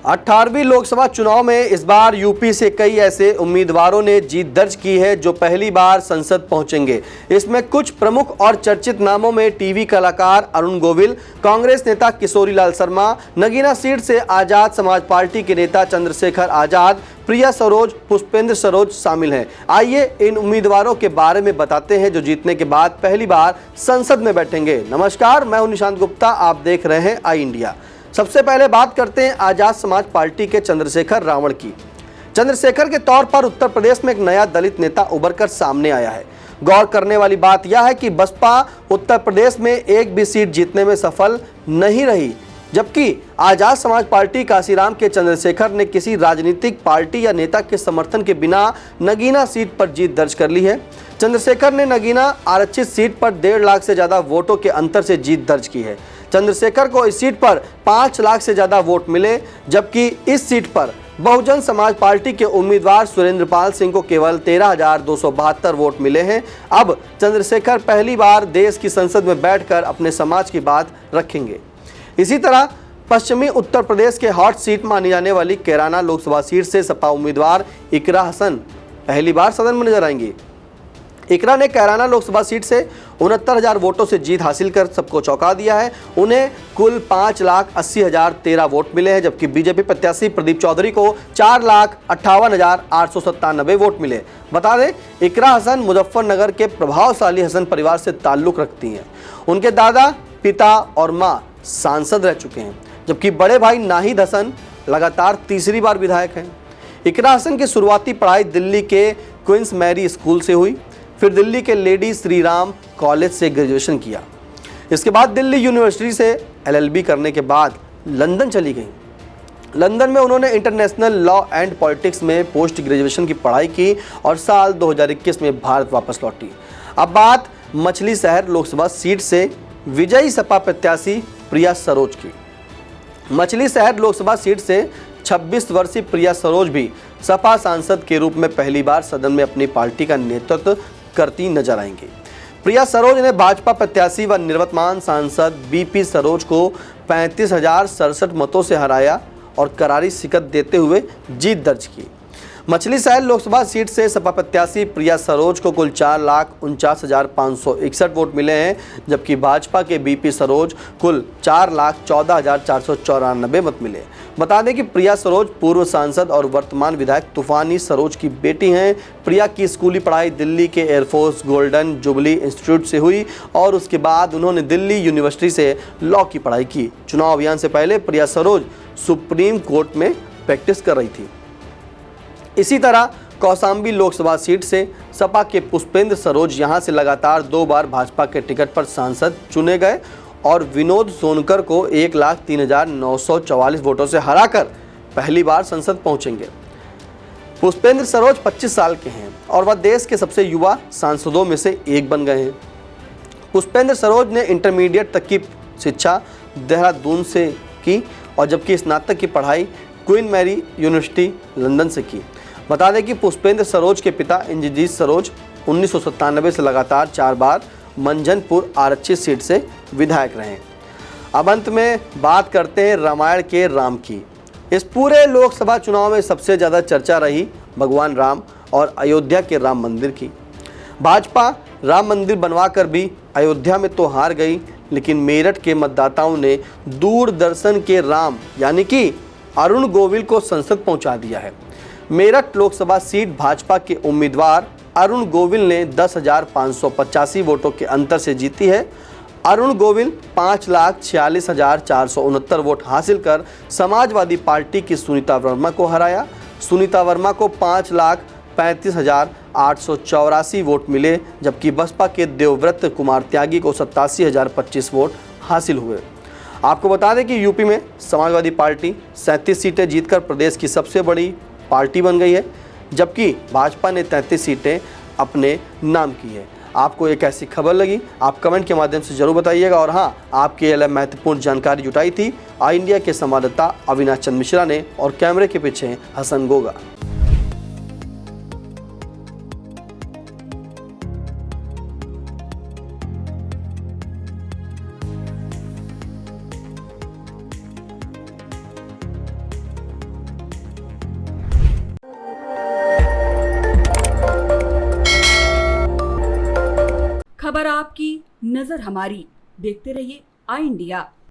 18वीं लोकसभा चुनाव में इस बार यूपी से कई ऐसे उम्मीदवारों ने जीत दर्ज की है जो पहली बार संसद पहुंचेंगे। इसमें कुछ प्रमुख और चर्चित नामों में टीवी कलाकार अरुण गोविल, कांग्रेस नेता किशोरीलाल शर्मा, नगीना सीट से आजाद समाज पार्टी के नेता चंद्रशेखर आजाद, प्रिया सरोज, पुष्पेंद्र सरोज शामिल हैं। आइए इन उम्मीदवारों के बारे में बताते हैं जो जीतने के बाद पहली बार संसद में बैठेंगे। नमस्कार, मैं हूं निशांत गुप्ता, आप देख रहे हैं आई इंडिया। सबसे पहले बात करते हैं आजाद समाज पार्टी के चंद्रशेखर रावण की। चंद्रशेखर के तौर पर उत्तर प्रदेश में एक नया दलित नेता उभर कर सामने आया है। गौर करने वाली बात यह है कि बसपा उत्तर प्रदेश में एक भी सीट जीतने में सफल नहीं रही, जबकि आजाद समाज पार्टी काशीराम के चंद्रशेखर ने किसी राजनीतिक पार्टी या नेता के समर्थन के बिना नगीना सीट पर जीत दर्ज कर ली है। चंद्रशेखर ने नगीना आरक्षित सीट पर 1.5 लाख से ज्यादा वोटों के अंतर से जीत दर्ज की है। चंद्रशेखर को इस सीट पर 5 लाख से ज्यादा वोट मिले, जबकि इस सीट पर बहुजन समाज पार्टी के उम्मीदवार सुरेंद्रपाल सिंह को केवल 13,272 वोट मिले हैं। अब चंद्रशेखर पहली बार देश की संसद में बैठकर अपने समाज की बात रखेंगे। इसी तरह पश्चिमी उत्तर प्रदेश के हॉट सीट मानी जाने वाली कैराना लोकसभा सीट से सपा उम्मीदवार इकरा हसन पहली बार सदन में नजर आएंगी। इकरा ने कैराना लोकसभा सीट से 69,000 वोटों से जीत हासिल कर सबको चौंका दिया है। उन्हें कुल 5,80,013 वोट मिले हैं, जबकि बीजेपी प्रत्याशी प्रदीप चौधरी को 4,58,897 वोट मिले। बता दें, इकरा हसन मुजफ्फरनगर के प्रभावशाली हसन परिवार से ताल्लुक रखती हैं। उनके दादा, पिता और मां सांसद रह चुके हैं, जबकि बड़े भाई नाहिद हसन लगातार तीसरी बार विधायक हैं। इकरा हसन की शुरुआती पढ़ाई दिल्ली के क्वींस मैरी स्कूल से हुई, फिर दिल्ली के लेडी श्री राम कॉलेज से ग्रेजुएशन किया। इसके बाद दिल्ली यूनिवर्सिटी से LLB करने के बाद लंदन चली गई। लंदन में उन्होंने इंटरनेशनल लॉ एंड पॉलिटिक्स में पोस्ट ग्रेजुएशन की पढ़ाई की और साल 2021 में भारत वापस लौटी। अब बात मछली शहर लोकसभा सीट से विजयी सपा प्रत्याशी प्रिया सरोज की। मछली शहर लोकसभा सीट से 26 वर्षीय प्रिया सरोज भी सपा सांसद के रूप में पहली बार सदन में अपनी पार्टी का नेतृत्व करती नजर आएंगी। प्रिया सरोज ने भाजपा प्रत्याशी व निवर्तमान सांसद BP सरोज को 35,067 मतों से हराया और करारी शिकस्त देते हुए जीत दर्ज की। मछली शहर लोकसभा सीट से सपा प्रत्याशी प्रिया सरोज को कुल 4,49,561 वोट मिले हैं, जबकि भाजपा के BP सरोज कुल 4,14,494 मत मिले। बता दें कि प्रिया सरोज पूर्व सांसद और वर्तमान विधायक तूफानी सरोज की बेटी हैं। प्रिया की स्कूली पढ़ाई दिल्ली के एयरफोर्स गोल्डन जुबली इंस्टीट्यूट से हुई और उसके बाद उन्होंने दिल्ली यूनिवर्सिटी से लॉ की पढ़ाई की। चुनाव अभियान से पहले प्रिया सरोज सुप्रीम कोर्ट में प्रैक्टिस कर रही थी। इसी तरह कौशाम्बी लोकसभा सीट से सपा के पुष्पेंद्र सरोज यहां से लगातार 2 बार भाजपा के टिकट पर सांसद चुने गए और विनोद सोनकर को 1,03,944 वोटों से हराकर पहली बार संसद पहुंचेंगे। पुष्पेंद्र सरोज 25 साल के हैं और वह देश के सबसे युवा सांसदों में से एक बन गए हैं। पुष्पेंद्र सरोज ने इंटरमीडिएट तक की शिक्षा देहरादून से की और जबकि स्नातक की पढ़ाई क्वीन मैरी यूनिवर्सिटी लंदन से की। बता दें कि पुष्पेंद्र सरोज के पिता इंद्रजीत सरोज 1997 से लगातार 4 बार मंझनपुर आरक्षित सीट से विधायक रहे। अब अंत में बात करते हैं रामायण के राम की। इस पूरे लोकसभा चुनाव में सबसे ज़्यादा चर्चा रही भगवान राम और अयोध्या के राम मंदिर की। भाजपा राम मंदिर बनवाकर भी अयोध्या में तो हार गई, लेकिन मेरठ के मतदाताओं ने दूरदर्शन के राम यानी कि अरुण गोविल को संसद पहुंचा दिया है। मेरठ लोकसभा सीट भाजपा के उम्मीदवार अरुण गोविल ने 10,585 वोटों के अंतर से जीती है। अरुण गोविल 5,46,469 वोट हासिल कर समाजवादी पार्टी की सुनीता वर्मा को हराया। सुनीता वर्मा को 5,35,884 वोट मिले, जबकि बसपा के देवव्रत कुमार त्यागी को 87,025 वोट हासिल हुए। आपको बता दें कि यूपी में समाजवादी पार्टी 37 सीटें जीतकर प्रदेश की सबसे बड़ी पार्टी बन गई है, जबकि भाजपा ने 33 सीटें अपने नाम की है। आपको एक ऐसी खबर लगी, आप कमेंट के माध्यम से जरूर बताइएगा। और हाँ, आपके लिए महत्वपूर्ण जानकारी जुटाई थी आई इंडिया के संवाददाता अविनाश चंद्र मिश्रा ने और कैमरे के पीछे हसन गोगा। नजर हमारी। देखते रहिए आई इंडिया।